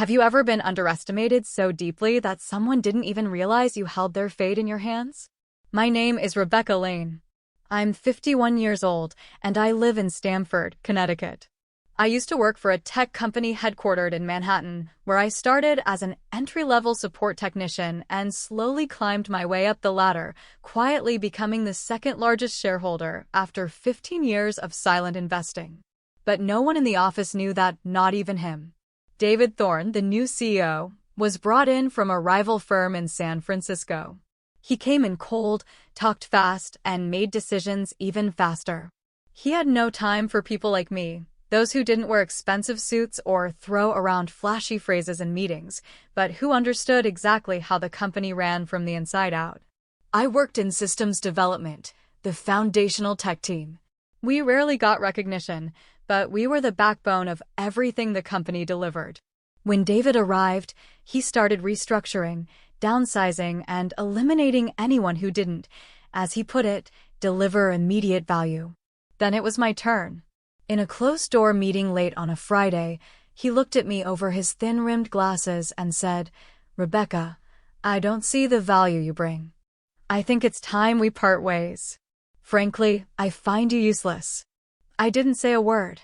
Have you ever been underestimated so deeply that someone didn't even realize you held their fate in your hands? My name is Rebecca Lane. I'm 51 years old, and I live in Stamford, Connecticut. I used to work for a tech company headquartered in Manhattan, where I started as an entry-level support technician and slowly climbed my way up the ladder, quietly becoming the second-largest shareholder after 15 years of silent investing. But no one in the office knew that, not even him. David Thorne, the new CEO, was brought in from a rival firm in San Francisco. He came in cold, talked fast, and made decisions even faster. He had no time for people like me, those who didn't wear expensive suits or throw around flashy phrases in meetings, but who understood exactly how the company ran from the inside out. I worked in systems development, the foundational tech team. We rarely got recognition, but we were the backbone of everything the company delivered. When David arrived, he started restructuring, downsizing, and eliminating anyone who didn't, as he put it, deliver immediate value. Then it was my turn. In a closed-door meeting late on a Friday, he looked at me over his thin-rimmed glasses and said, "Rebecca, I don't see the value you bring. I think it's time we part ways. Frankly, I find you useless." I didn't say a word.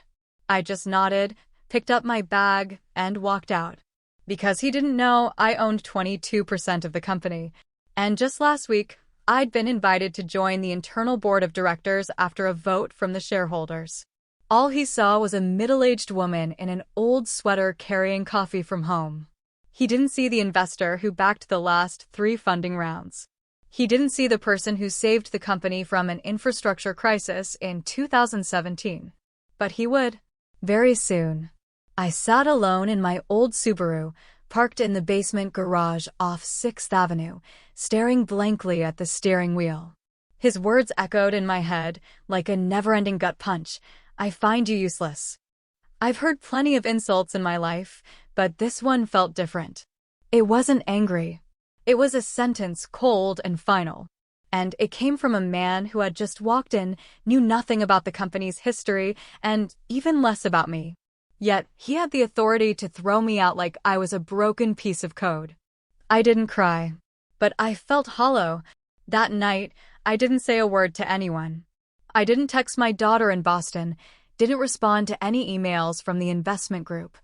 I just nodded, picked up my bag, and walked out. Because he didn't know I owned 22% of the company. And just last week, I'd been invited to join the internal board of directors after a vote from the shareholders. All he saw was a middle-aged woman in an old sweater carrying coffee from home. He didn't see the investor who backed the last 3 funding rounds. He didn't see the person who saved the company from an infrastructure crisis in 2017. But he would. Very soon. I sat alone in my old Subaru, parked in the basement garage off 6th Avenue, staring blankly at the steering wheel. His words echoed in my head like a never-ending gut punch. "I find you useless." I've heard plenty of insults in my life, but this one felt different. It wasn't angry. It was a sentence, cold and final. And it came from a man who had just walked in, knew nothing about the company's history, and even less about me. Yet, he had the authority to throw me out like I was a broken piece of code. I didn't cry. But I felt hollow. That night, I didn't say a word to anyone. I didn't text my daughter in Boston, didn't respond to any emails from the investment group.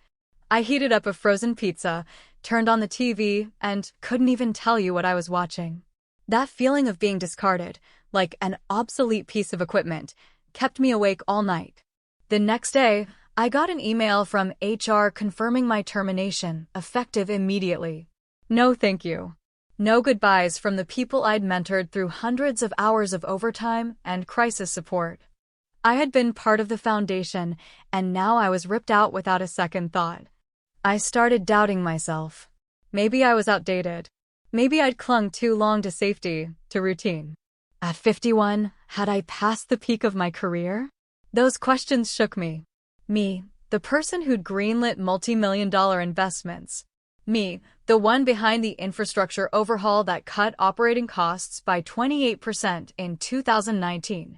I heated up a frozen pizza, turned on the TV, and couldn't even tell you what I was watching. That feeling of being discarded, like an obsolete piece of equipment, kept me awake all night. The next day, I got an email from HR confirming my termination, effective immediately. No thank you. No goodbyes from the people I'd mentored through hundreds of hours of overtime and crisis support. I had been part of the foundation, and now I was ripped out without a second thought. I started doubting myself. Maybe I was outdated. Maybe I'd clung too long to safety, to routine. At 51, had I passed the peak of my career? Those questions shook me. Me, the person who'd greenlit multi-million-dollar investments. Me, the one behind the infrastructure overhaul that cut operating costs by 28% in 2019.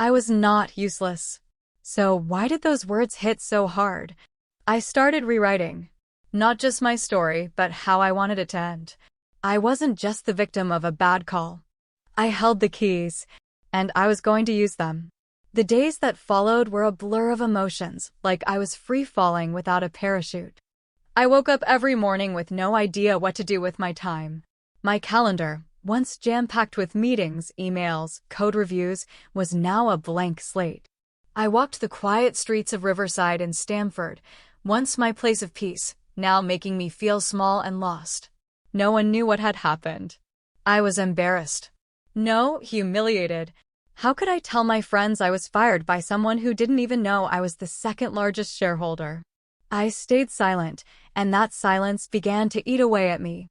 I was not useless. So why did those words hit so hard? I started rewriting. Not just my story, but how I wanted it to end. I wasn't just the victim of a bad call. I held the keys, and I was going to use them. The days that followed were a blur of emotions, like I was free-falling without a parachute. I woke up every morning with no idea what to do with my time. My calendar, once jam-packed with meetings, emails, code reviews, was now a blank slate. I walked the quiet streets of Riverside in Stamford, once my place of peace, now making me feel small and lost. No one knew what had happened. I was embarrassed. No, humiliated. How could I tell my friends I was fired by someone who didn't even know I was the second-largest shareholder? I stayed silent, and that silence began to eat away at me.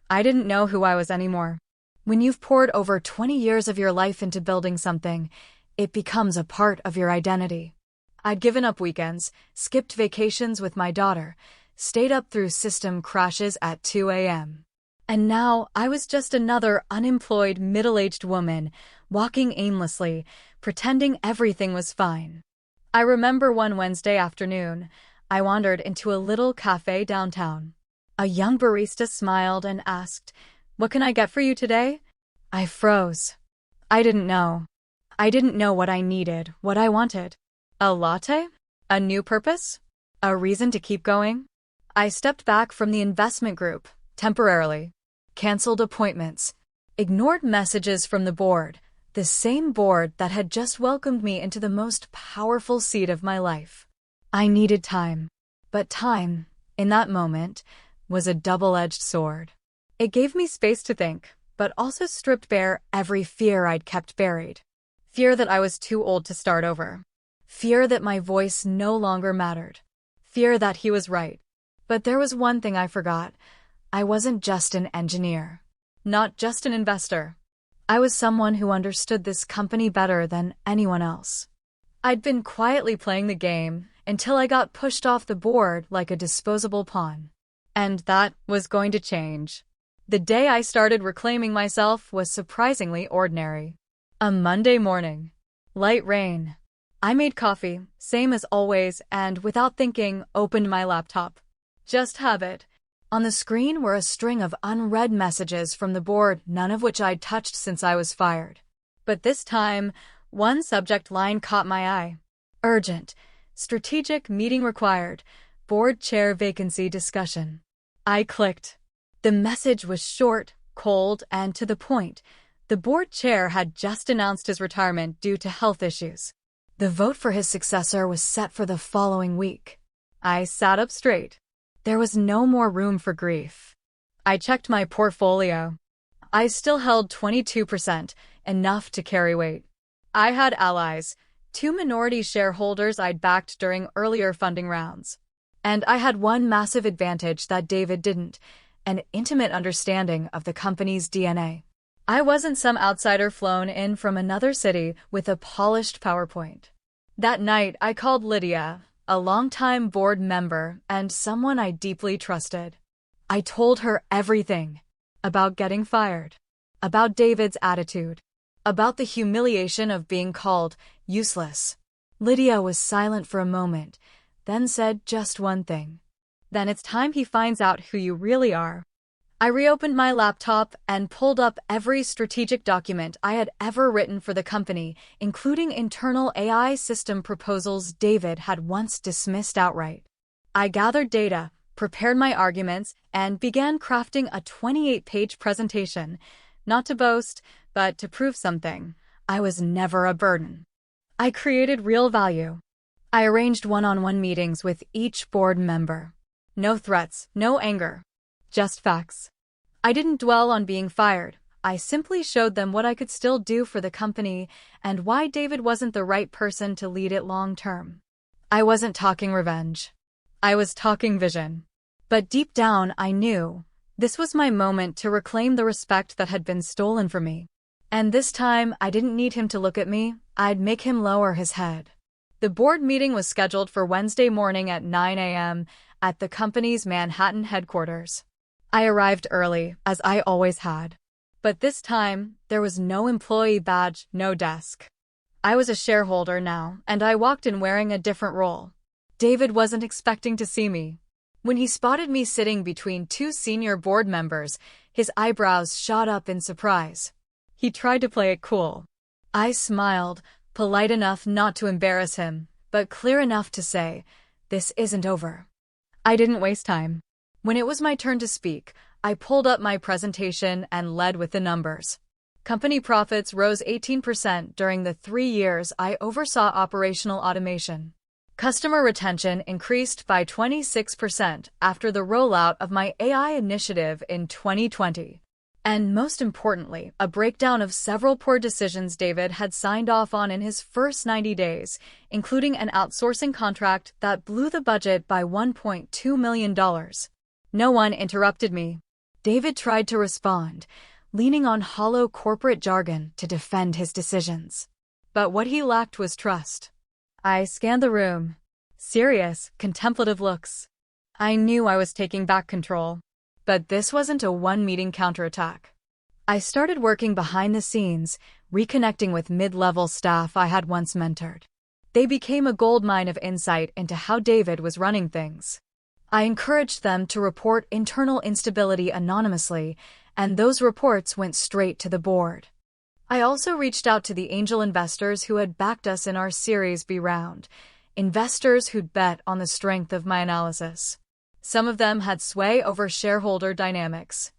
I didn't know who I was anymore. When you've poured over 20 years of your life into building something, it becomes a part of your identity. I'd given up weekends, skipped vacations with my daughter, stayed up through system crashes at 2 a.m. And now I was just another unemployed middle-aged woman, walking aimlessly, pretending everything was fine. I remember one Wednesday afternoon, I wandered into a little cafe downtown. A young barista smiled and asked, "What can I get for you today?" I froze. I didn't know. I didn't know what I needed, what I wanted. A latte? A new purpose? A reason to keep going? I stepped back from the investment group, temporarily. Cancelled appointments. Ignored messages from the board, the same board that had just welcomed me into the most powerful seat of my life. I needed time. But time, in that moment, was a double-edged sword. It gave me space to think, but also stripped bare every fear I'd kept buried. Fear that I was too old to start over. Fear that my voice no longer mattered. Fear that he was right. But there was one thing I forgot. I wasn't just an engineer. Not just an investor. I was someone who understood this company better than anyone else. I'd been quietly playing the game until I got pushed off the board like a disposable pawn. And that was going to change. The day I started reclaiming myself was surprisingly ordinary. A Monday morning. Light rain. I made coffee, same as always, and without thinking, opened my laptop. Just habit. On the screen were a string of unread messages from the board, none of which I'd touched since I was fired. But this time, one subject line caught my eye. Urgent. Strategic meeting required. Board chair vacancy discussion. I clicked. The message was short, cold, and to the point. The board chair had just announced his retirement due to health issues. The vote for his successor was set for the following week. I sat up straight. There was no more room for grief. I checked my portfolio. I still held 22%, enough to carry weight. I had allies, 2 minority shareholders I'd backed during earlier funding rounds. And I had one massive advantage that David didn't, an intimate understanding of the company's DNA. I wasn't some outsider flown in from another city with a polished PowerPoint. That night, I called Lydia, a longtime board member and someone I deeply trusted. I told her everything. About getting fired. About David's attitude. About the humiliation of being called useless. Lydia was silent for a moment, then said just one thing. "Then it's time he finds out who you really are." I reopened my laptop and pulled up every strategic document I had ever written for the company, including internal AI system proposals David had once dismissed outright. I gathered data, prepared my arguments, and began crafting a 28-page presentation, not to boast, but to prove something. I was never a burden. I created real value. I arranged one-on-one meetings with each board member. No threats, no anger. Just facts. I didn't dwell on being fired. I simply showed them what I could still do for the company and why David wasn't the right person to lead it long-term. I wasn't talking revenge. I was talking vision. But deep down, I knew this was my moment to reclaim the respect that had been stolen from me. And this time, I didn't need him to look at me. I'd make him lower his head. The board meeting was scheduled for Wednesday morning at 9 a.m. at the company's Manhattan headquarters. I arrived early, as I always had. But this time, there was no employee badge, no desk. I was a shareholder now, and I walked in wearing a different role. David wasn't expecting to see me. When he spotted me sitting between 2 senior board members, his eyebrows shot up in surprise. He tried to play it cool. I smiled, polite enough not to embarrass him, but clear enough to say, "This isn't over." I didn't waste time. When it was my turn to speak, I pulled up my presentation and led with the numbers. Company profits rose 18% during the 3 years I oversaw operational automation. Customer retention increased by 26% after the rollout of my AI initiative in 2020. And most importantly, a breakdown of several poor decisions David had signed off on in his first 90 days, including an outsourcing contract that blew the budget by $1.2 million. No one interrupted me. David tried to respond, leaning on hollow corporate jargon to defend his decisions. But what he lacked was trust. I scanned the room. Serious, contemplative looks. I knew I was taking back control. But this wasn't a one-meeting counterattack. I started working behind the scenes, reconnecting with mid-level staff I had once mentored. They became a goldmine of insight into how David was running things. I encouraged them to report internal instability anonymously, and those reports went straight to the board. I also reached out to the angel investors who had backed us in our Series B round, investors who'd bet on the strength of my analysis. Some of them had sway over shareholder dynamics.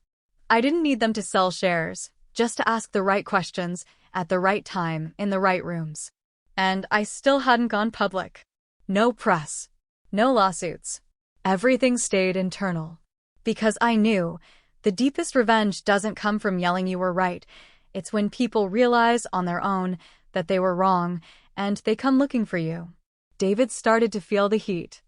I didn't need them to sell shares, just to ask the right questions at the right time in the right rooms. And I still hadn't gone public. No press. No lawsuits. Everything stayed internal. Because I knew the deepest revenge doesn't come from yelling you were right. It's when people realize on their own that they were wrong, and they come looking for you. David started to feel the heat.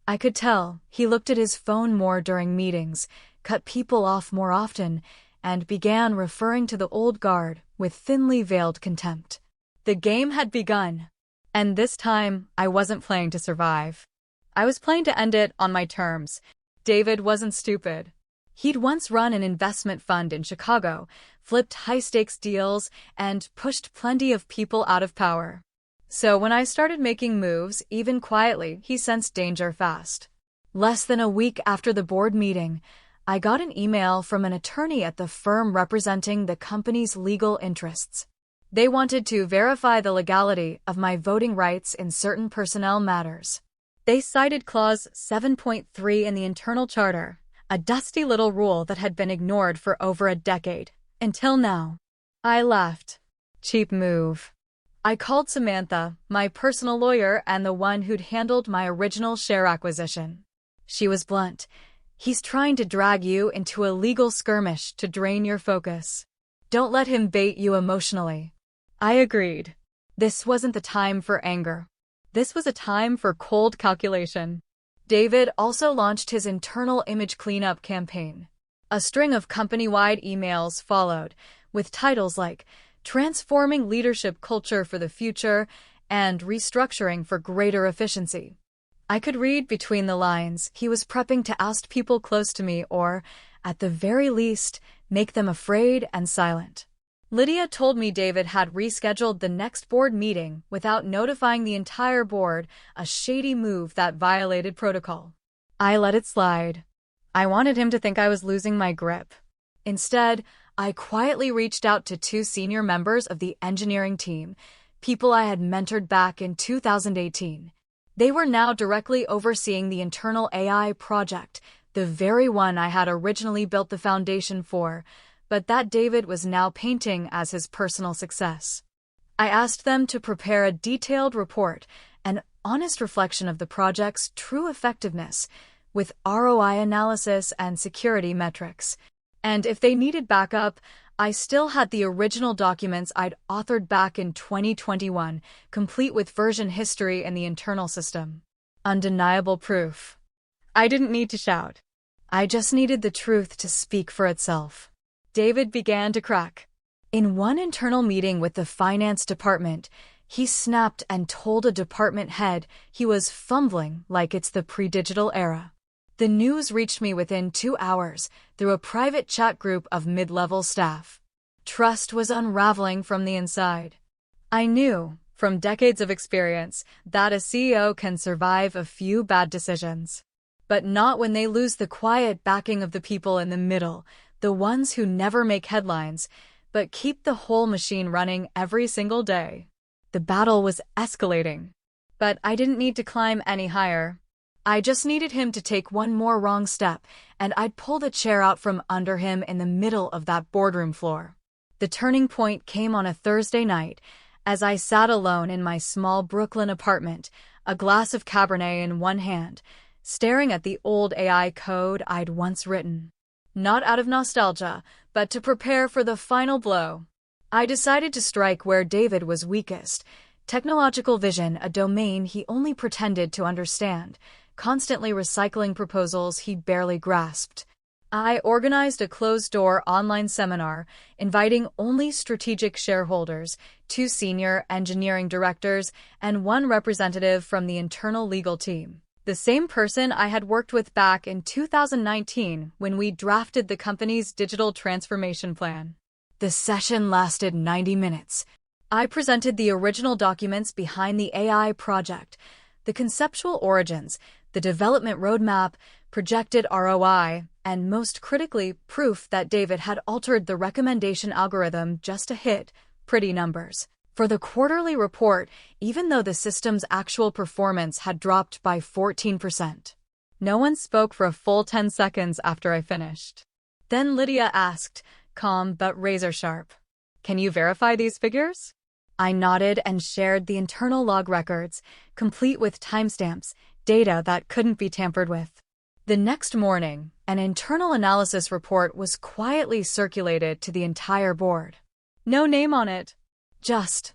I could tell he looked at his phone more during meetings, cut people off more often, and began referring to the old guard with thinly veiled contempt. The game had begun. And this time, I wasn't playing to survive. I was playing to end it on my terms. David wasn't stupid. He'd once run an investment fund in Chicago, flipped high-stakes deals, and pushed plenty of people out of power. So when I started making moves, even quietly, he sensed danger fast. Less than a week after the board meeting, I got an email from an attorney at the firm representing the company's legal interests. They wanted to verify the legality of my voting rights in certain personnel matters. They cited Clause 7.3 in the internal charter, a dusty little rule that had been ignored for over a decade. Until now. I laughed. Cheap move. I called Samantha, my personal lawyer and the one who'd handled my original share acquisition. She was blunt. He's trying to drag you into a legal skirmish to drain your focus. Don't let him bait you emotionally. I agreed. This wasn't the time for anger. This was a time for cold calculation. David also launched his internal image cleanup campaign. A string of company-wide emails followed, with titles like Transforming Leadership Culture for the Future and Restructuring for Greater Efficiency. I could read between the lines he was prepping to oust people close to me or, at the very least, make them afraid and silent. Lydia told me David had rescheduled the next board meeting without notifying the entire board, a shady move that violated protocol. I let it slide. I wanted him to think I was losing my grip. Instead, I quietly reached out to two senior members of the engineering team, people I had mentored back in 2018. They were now directly overseeing the internal AI project, the very one I had originally built the foundation for, but that David was now painting as his personal success. I asked them to prepare a detailed report, an honest reflection of the project's true effectiveness, with ROI analysis and security metrics. And if they needed backup, I still had the original documents I'd authored back in 2021, complete with version history and the internal system. Undeniable proof. I didn't need to shout. I just needed the truth to speak for itself. David began to crack. In one internal meeting with the finance department, he snapped and told a department head he was fumbling like it's the pre-digital era. The news reached me within 2 hours through a private chat group of mid-level staff. Trust was unraveling from the inside. I knew, from decades of experience, that a CEO can survive a few bad decisions. But not when they lose the quiet backing of the people in the middle, the ones who never make headlines, but keep the whole machine running every single day. The battle was escalating. But I didn't need to climb any higher. I just needed him to take one more wrong step, and I'd pull the chair out from under him in the middle of that boardroom floor. The turning point came on a Thursday night, as I sat alone in my small Brooklyn apartment, a glass of Cabernet in one hand, staring at the old AI code I'd once written. Not out of nostalgia, but to prepare for the final blow. I decided to strike where David was weakest, technological vision, a domain he only pretended to understand, constantly recycling proposals he barely grasped. I organized a closed-door online seminar, inviting only strategic shareholders, 2 senior engineering directors, and 1 representative from the internal legal team. The same person I had worked with back in 2019 when we drafted the company's digital transformation plan. The session lasted 90 minutes. I presented the original documents behind the AI project, the conceptual origins, the development roadmap, projected ROI, and most critically, proof that David had altered the recommendation algorithm just to hit pretty numbers. For the quarterly report, even though the system's actual performance had dropped by 14%. No one spoke for a full 10 seconds after I finished. Then Lydia asked, calm but razor-sharp, "Can you verify these figures?" I nodded and shared the internal log records, complete with timestamps, data that couldn't be tampered with. The next morning, an internal analysis report was quietly circulated to the entire board. No name on it. Just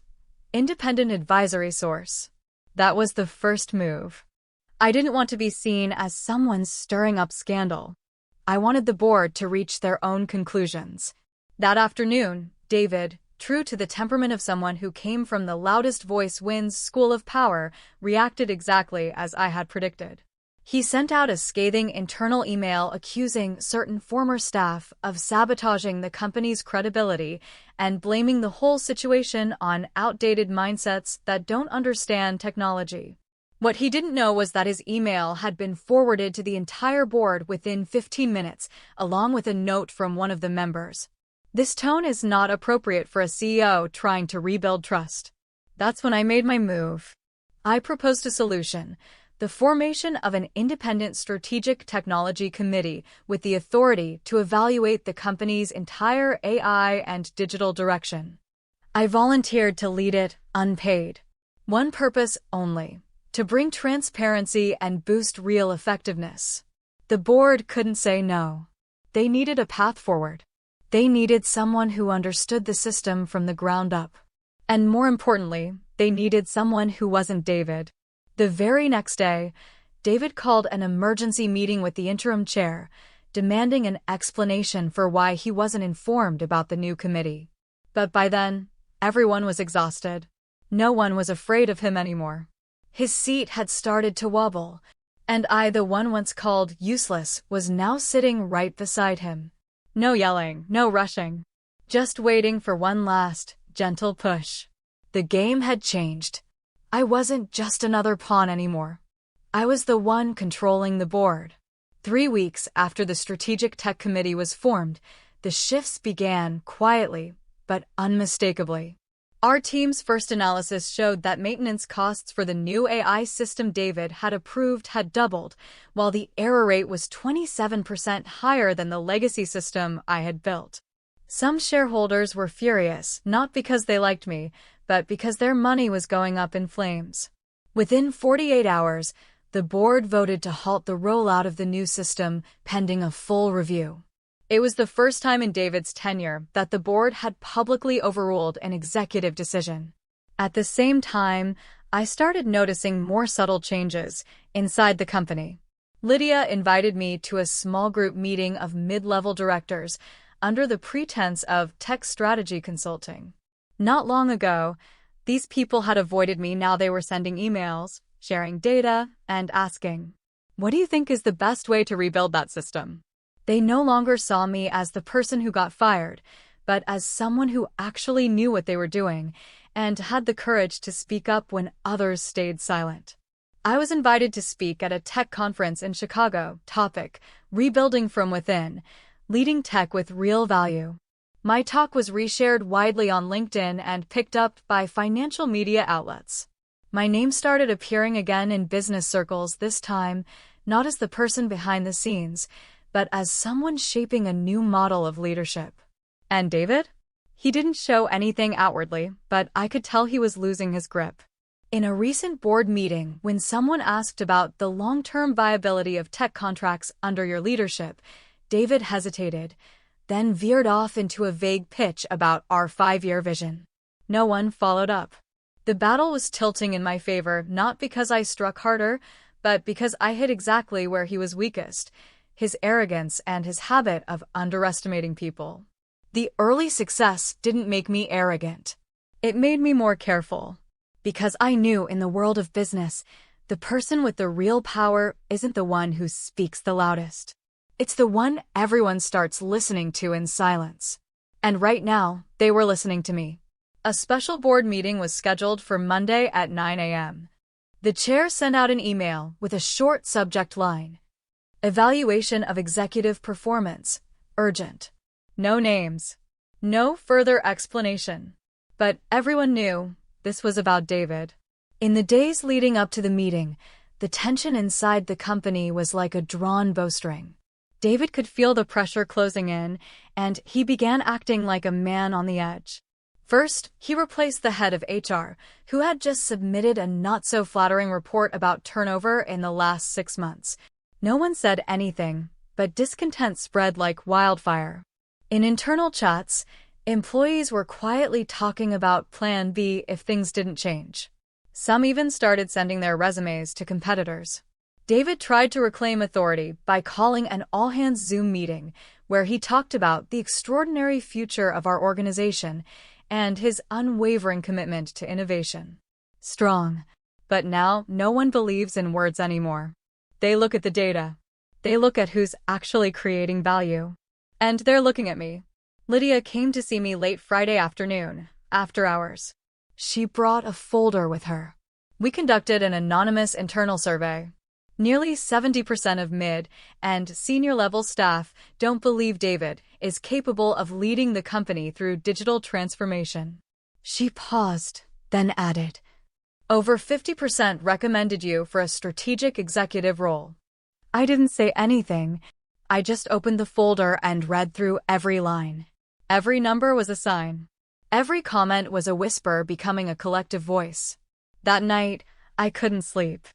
independent advisory source. That was the first move. I didn't want to be seen as someone stirring up scandal. I wanted the board to reach their own conclusions. That afternoon, David, true to the temperament of someone who came from the loudest voice wins school of power, reacted exactly as I had predicted. He sent out a scathing internal email accusing certain former staff of sabotaging the company's credibility and blaming the whole situation on outdated mindsets that don't understand technology. What he didn't know was that his email had been forwarded to the entire board within 15 minutes, along with a note from one of the members. This tone is not appropriate for a CEO trying to rebuild trust. That's when I made my move. I proposed a solution. The formation of an independent strategic technology committee with the authority to evaluate the company's entire AI and digital direction. I volunteered to lead it, unpaid. One purpose only: to bring transparency and boost real effectiveness. The board couldn't say no. They needed a path forward. They needed someone who understood the system from the ground up. And more importantly, they needed someone who wasn't David. The very next day, David called an emergency meeting with the interim chair, demanding an explanation for why he wasn't informed about the new committee. But by then, everyone was exhausted. No one was afraid of him anymore. His seat had started to wobble, and I, the one once called useless, was now sitting right beside him. No yelling, no rushing. Just waiting for one last, gentle push. The game had changed. I wasn't just another pawn anymore. I was the one controlling the board. 3 weeks after the Strategic Tech Committee was formed, the shifts began quietly, but unmistakably. Our team's first analysis showed that maintenance costs for the new AI system David had approved had doubled, while the error rate was 27% higher than the legacy system I had built. Some shareholders were furious, not because they liked me, but because their money was going up in flames. Within 48 hours, the board voted to halt the rollout of the new system, pending a full review. It was the first time in David's tenure that the board had publicly overruled an executive decision. At the same time, I started noticing more subtle changes inside the company. Lydia invited me to a small group meeting of mid-level directors under the pretense of tech strategy consulting. Not long ago, these people had avoided me. Now they were sending emails, sharing data, and asking, "What do you think is the best way to rebuild that system?" They no longer saw me as the person who got fired, but as someone who actually knew what they were doing and had the courage to speak up when others stayed silent. I was invited to speak at a tech conference in Chicago. Topic: Rebuilding from Within, Leading Tech with Real Value. My talk was reshared widely on LinkedIn and picked up by financial media outlets. My name started appearing again in business circles, this time not as the person behind the scenes, but as someone shaping a new model of leadership. And David? He didn't show anything outwardly, but I could tell he was losing his grip. In a recent board meeting, when someone asked about the long-term viability of tech contracts under your leadership, David hesitated, then veered off into a vague pitch about our 5-year vision. No one followed up. The battle was tilting in my favor, not because I struck harder, but because I hit exactly where he was weakest: his arrogance and his habit of underestimating people. The early success didn't make me arrogant. It made me more careful. Because I knew in the world of business, the person with the real power isn't the one who speaks the loudest. It's the one everyone starts listening to in silence. And right now, they were listening to me. A special board meeting was scheduled for Monday at 9 a.m. The chair sent out an email with a short subject line: Evaluation of executive performance. Urgent. No names. No further explanation. But everyone knew this was about David. In the days leading up to the meeting, the tension inside the company was like a drawn bowstring. David could feel the pressure closing in, and he began acting like a man on the edge. First, he replaced the head of HR, who had just submitted a not-so-flattering report about turnover in the last 6 months. No one said anything, but discontent spread like wildfire. In internal chats, employees were quietly talking about Plan B if things didn't change. Some even started sending their resumes to competitors. David tried to reclaim authority by calling an all-hands Zoom meeting where he talked about the extraordinary future of our organization and his unwavering commitment to innovation. Strong. But now no one believes in words anymore. They look at the data. They look at who's actually creating value. And they're looking at me. Lydia came to see me late Friday afternoon, after hours. She brought a folder with her. We conducted an anonymous internal survey. Nearly 70% of mid- and senior-level staff don't believe David is capable of leading the company through digital transformation. She paused, then added, "Over 50% recommended you for a strategic executive role." I didn't say anything. I just opened the folder and read through every line. Every number was a sign. Every comment was a whisper becoming a collective voice. That night, I couldn't sleep.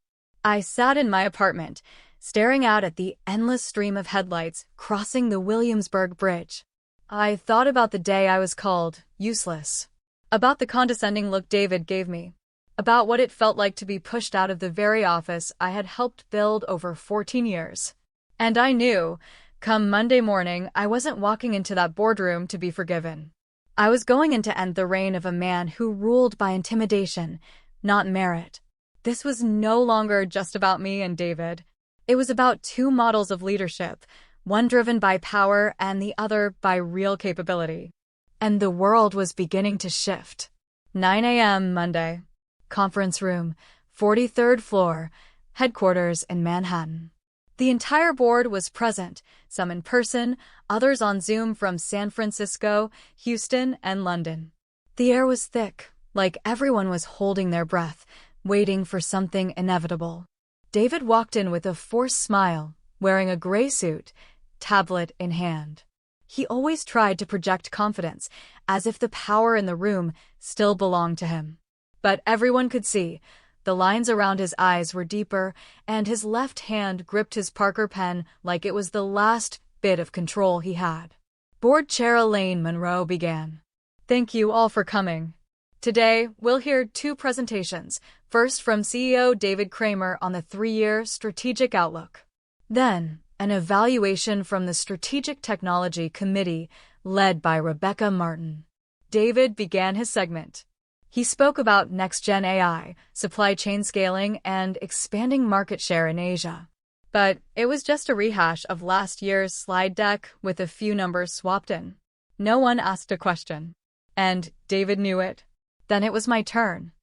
I sat in my apartment, staring out at the endless stream of headlights crossing the Williamsburg Bridge. I thought about the day I was called useless, about the condescending look David gave me, about what it felt like to be pushed out of the very office I had helped build over 14 years. And I knew, come Monday morning, I wasn't walking into that boardroom to be forgiven. I was going in to end the reign of a man who ruled by intimidation, not merit. This was no longer just about me and David. It was about two models of leadership, one driven by power and the other by real capability. And the world was beginning to shift. 9 a.m. Monday. Conference room, 43rd floor, headquarters in Manhattan. The entire board was present, some in person, others on Zoom from San Francisco, Houston, and London. The air was thick, like everyone was holding their breath, waiting for something inevitable. David walked in with a forced smile, wearing a gray suit, tablet in hand. He always tried to project confidence, as if the power in the room still belonged to him. But everyone could see, the lines around his eyes were deeper, and his left hand gripped his Parker pen like it was the last bit of control he had. Board Chair Elaine Monroe began. "Thank you all for coming. Today, we'll hear two presentations, first from CEO David Kramer on the 3-year strategic outlook. Then, an evaluation from the Strategic Technology Committee led by Rebecca Martin." David began his segment. He spoke about next-gen AI, supply chain scaling, and expanding market share in Asia. But it was just a rehash of last year's slide deck with a few numbers swapped in. No one asked a question. And David knew it. Then it was my turn.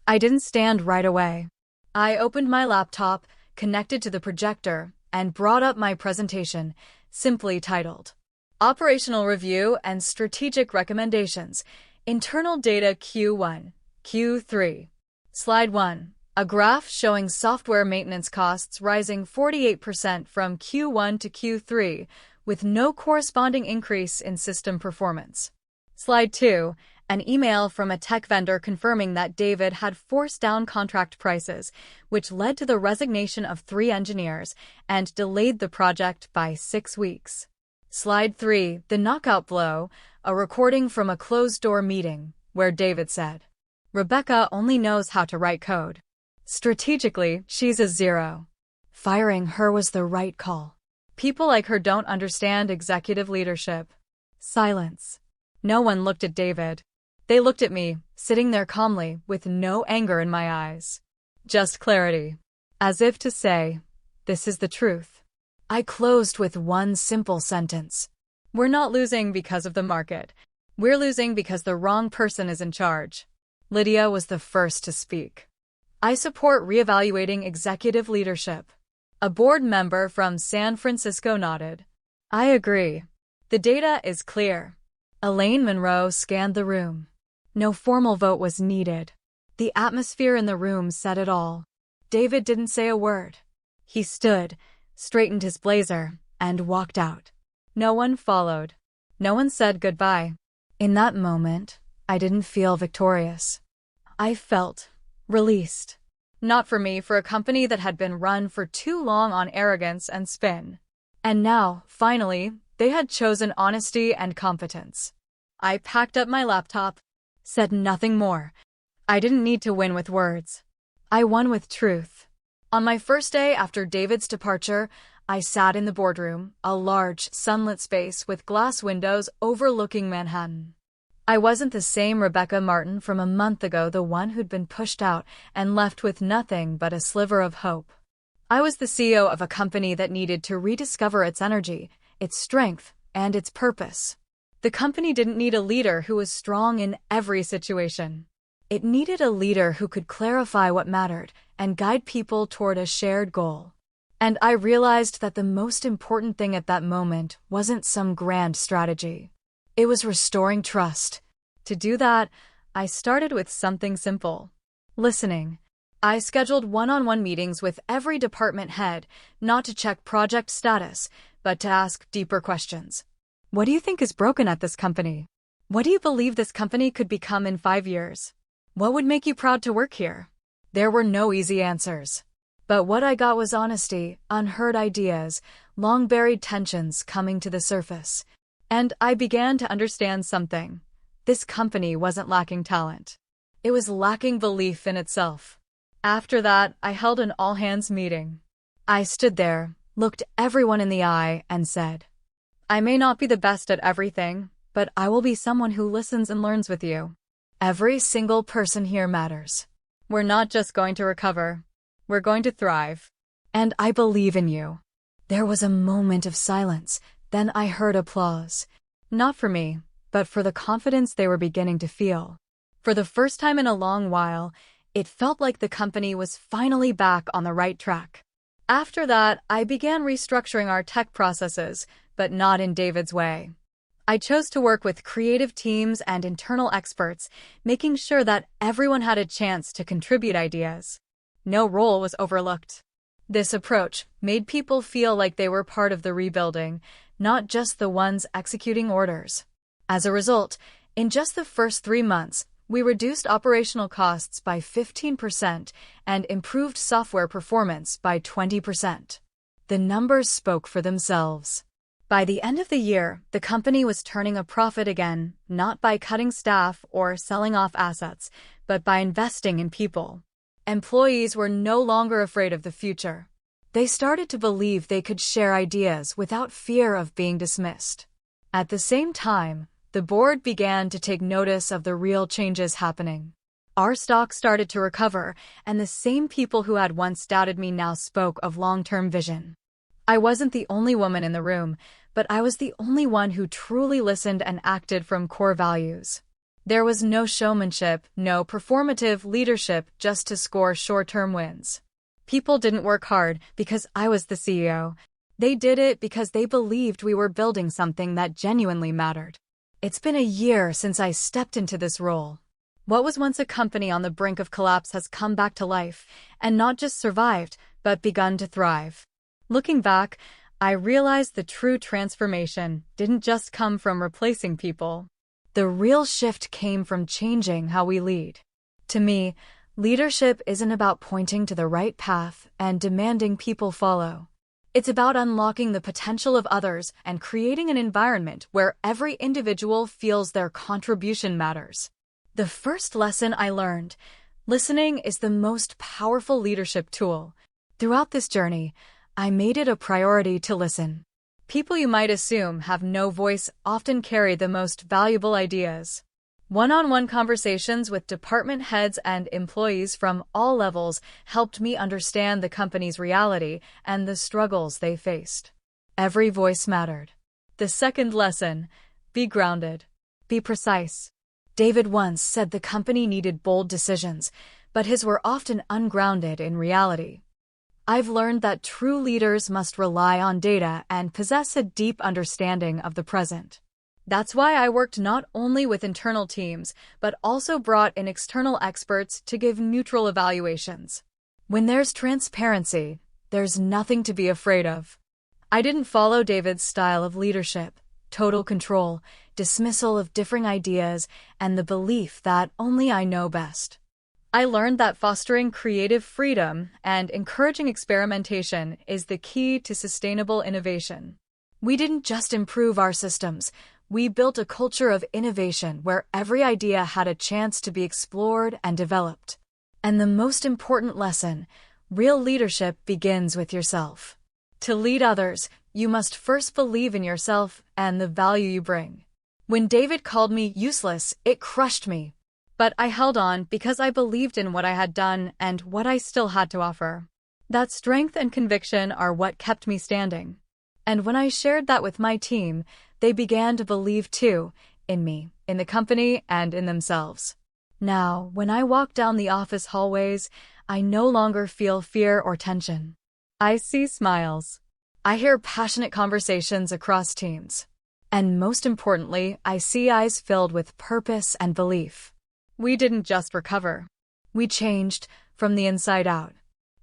I didn't stand right away. I opened my laptop, connected to the projector, and brought up my presentation, simply titled, "Operational Review and Strategic Recommendations, Internal Data Q1, Q3. Slide 1. A graph showing software maintenance costs rising 48% from Q1 to Q3, with no corresponding increase in system performance. Slide 2. An email from a tech vendor confirming that David had forced down contract prices, which led to the resignation of 3 engineers and delayed the project by 6 weeks. Slide 3. The knockout blow, a recording from a closed-door meeting, where David said, "Rebecca only knows how to write code. Strategically, she's a 0. Firing her was the right call. People like her don't understand executive leadership." Silence. No one looked at David. They looked at me, sitting there calmly, with no anger in my eyes. Just clarity. As if to say, this is the truth. I closed with one simple sentence. We're not losing because of the market. We're losing because the wrong person is in charge. Lydia was the first to speak. I support reevaluating executive leadership. A board member from San Francisco nodded. I agree. The data is clear. Elaine Monroe scanned the room. No formal vote was needed. The atmosphere in the room said it all. David didn't say a word. He stood, straightened his blazer, and walked out. No one followed. No one said goodbye. In that moment, I didn't feel victorious. I felt released. Not for me, for a company that had been run for too long on arrogance and spin. And now, finally, they had chosen honesty and competence. I packed up my laptop, said nothing more. I didn't need to win with words. I won with truth. On my first day after David's departure, I sat in the boardroom, a large, sunlit space with glass windows overlooking Manhattan. I wasn't the same Rebecca Martin from a month ago, the one who'd been pushed out and left with nothing but a sliver of hope. I was the CEO of a company that needed to rediscover its energy, its strength, and its purpose. The company didn't need a leader who was strong in every situation. It needed a leader who could clarify what mattered and guide people toward a shared goal. And I realized that the most important thing at that moment wasn't some grand strategy. It was restoring trust. To do that, I started with something simple: listening. I scheduled one-on-one meetings with every department head, not to check project status, but to ask deeper questions. What do you think is broken at this company? What do you believe this company could become in 5 years? What would make you proud to work here? There were no easy answers. But what I got was honesty, unheard ideas, long-buried tensions coming to the surface. And I began to understand something. This company wasn't lacking talent. It was lacking belief in itself. After that, I held an all-hands meeting. I stood there, looked everyone in the eye, and said, I may not be the best at everything, but I will be someone who listens and learns with you. Every single person here matters. We're not just going to recover. We're going to thrive. And I believe in you. There was a moment of silence. Then I heard applause. Not for me, but for the confidence they were beginning to feel. For the first time in a long while, it felt like the company was finally back on the right track. After that, I began restructuring our tech processes, but not in David's way. I chose to work with creative teams and internal experts, making sure that everyone had a chance to contribute ideas. No role was overlooked. This approach made people feel like they were part of the rebuilding, not just the ones executing orders. As a result, in just the first 3 months, we reduced operational costs by 15% and improved software performance by 20%. The numbers spoke for themselves. By the end of the year, the company was turning a profit again, not by cutting staff or selling off assets, but by investing in people. Employees were no longer afraid of the future. They started to believe they could share ideas without fear of being dismissed. At the same time, the board began to take notice of the real changes happening. Our stock started to recover, and the same people who had once doubted me now spoke of long-term vision. I wasn't the only woman in the room, but I was the only one who truly listened and acted from core values. There was no showmanship, no performative leadership just to score short-term wins. People didn't work hard because I was the CEO. They did it because they believed we were building something that genuinely mattered. It's been a year since I stepped into this role. What was once a company on the brink of collapse has come back to life, and not just survived, but begun to thrive. Looking back, I realized the true transformation didn't just come from replacing people. The real shift came from changing how we lead. To me, leadership isn't about pointing to the right path and demanding people follow. It's about unlocking the potential of others and creating an environment where every individual feels their contribution matters. The first lesson I learned: listening is the most powerful leadership tool. Throughout this journey, I made it a priority to listen. People you might assume have no voice often carry the most valuable ideas. One-on-one conversations with department heads and employees from all levels helped me understand the company's reality and the struggles they faced. Every voice mattered. The second lesson: be grounded. Be precise. David once said the company needed bold decisions, but his were often ungrounded in reality. I've learned that true leaders must rely on data and possess a deep understanding of the present. That's why I worked not only with internal teams, but also brought in external experts to give neutral evaluations. When there's transparency, there's nothing to be afraid of. I didn't follow David's style of leadership: total control, dismissal of differing ideas, and the belief that only I know best. I learned that fostering creative freedom and encouraging experimentation is the key to sustainable innovation. We didn't just improve our systems, we built a culture of innovation where every idea had a chance to be explored and developed. And the most important lesson: real leadership begins with yourself. To lead others, you must first believe in yourself and the value you bring. When David called me useless, it crushed me. But I held on because I believed in what I had done and what I still had to offer. That strength and conviction are what kept me standing. And when I shared that with my team, they began to believe too, in me, in the company, and in themselves. Now, when I walk down the office hallways, I no longer feel fear or tension. I see smiles. I hear passionate conversations across teams. And most importantly, I see eyes filled with purpose and belief. We didn't just recover. We changed from the inside out.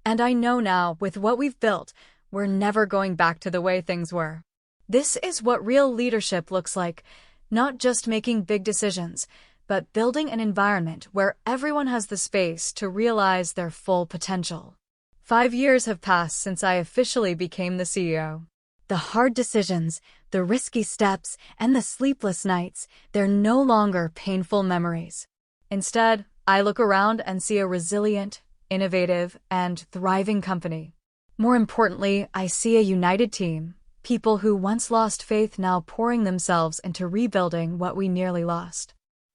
And I know now, with what we've built, we're never going back to the way things were. This is what real leadership looks like: not just making big decisions, but building an environment where everyone has the space to realize their full potential. 5 years have passed since I officially became the CEO. The hard decisions, the risky steps, and the sleepless nights, they're no longer painful memories. Instead, I look around and see a resilient, innovative, and thriving company. More importantly, I see a united team, people who once lost faith now pouring themselves into rebuilding what we nearly lost.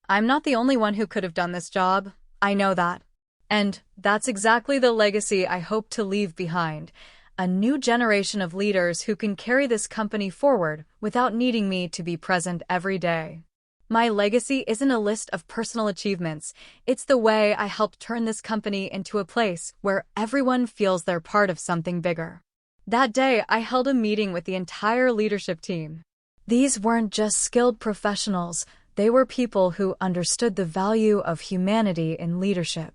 I'm not the only one who could have done this job. I know that. And that's exactly the legacy I hope to leave behind: a new generation of leaders who can carry this company forward without needing me to be present every day. My legacy isn't a list of personal achievements, it's the way I helped turn this company into a place where everyone feels they're part of something bigger. That day, I held a meeting with the entire leadership team. These weren't just skilled professionals, they were people who understood the value of humanity in leadership.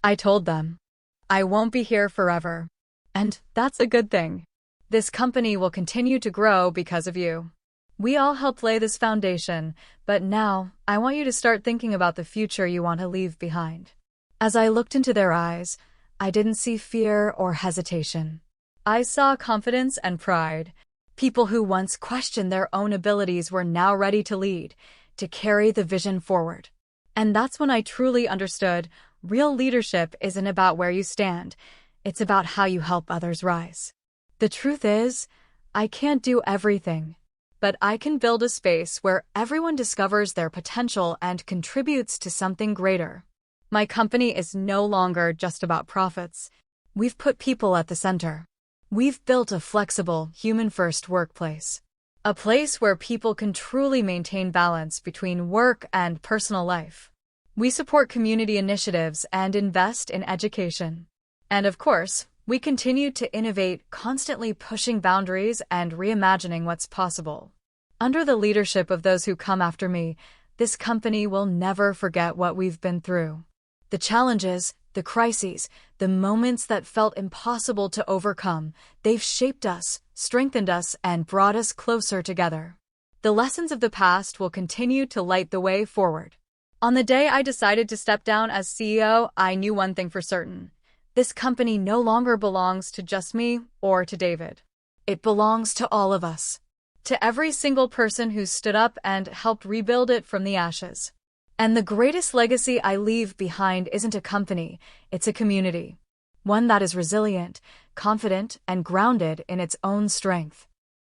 I told them, I won't be here forever. And that's a good thing. This company will continue to grow because of you. We all helped lay this foundation, but now I want you to start thinking about the future you want to leave behind. As I looked into their eyes, I didn't see fear or hesitation. I saw confidence and pride. People who once questioned their own abilities were now ready to lead, to carry the vision forward. And that's when I truly understood: real leadership isn't about where you stand, it's about how you help others rise. The truth is, I can't do everything, but I can build a space where everyone discovers their potential and contributes to something greater. My company is no longer just about profits. We've put people at the center. We've built a flexible, human-first workplace. A place where people can truly maintain balance between work and personal life. We support community initiatives and invest in education. And of course, we continue to innovate, constantly pushing boundaries and reimagining what's possible. Under the leadership of those who come after me, this company will never forget what we've been through. The challenges, the crises, the moments that felt impossible to overcome, they've shaped us, strengthened us, and brought us closer together. The lessons of the past will continue to light the way forward. On the day I decided to step down as CEO, I knew one thing for certain: this company no longer belongs to just me or to David. It belongs to all of us. To every single person who stood up and helped rebuild it from the ashes. And the greatest legacy I leave behind isn't a company, it's a community. One that is resilient, confident, and grounded in its own strength.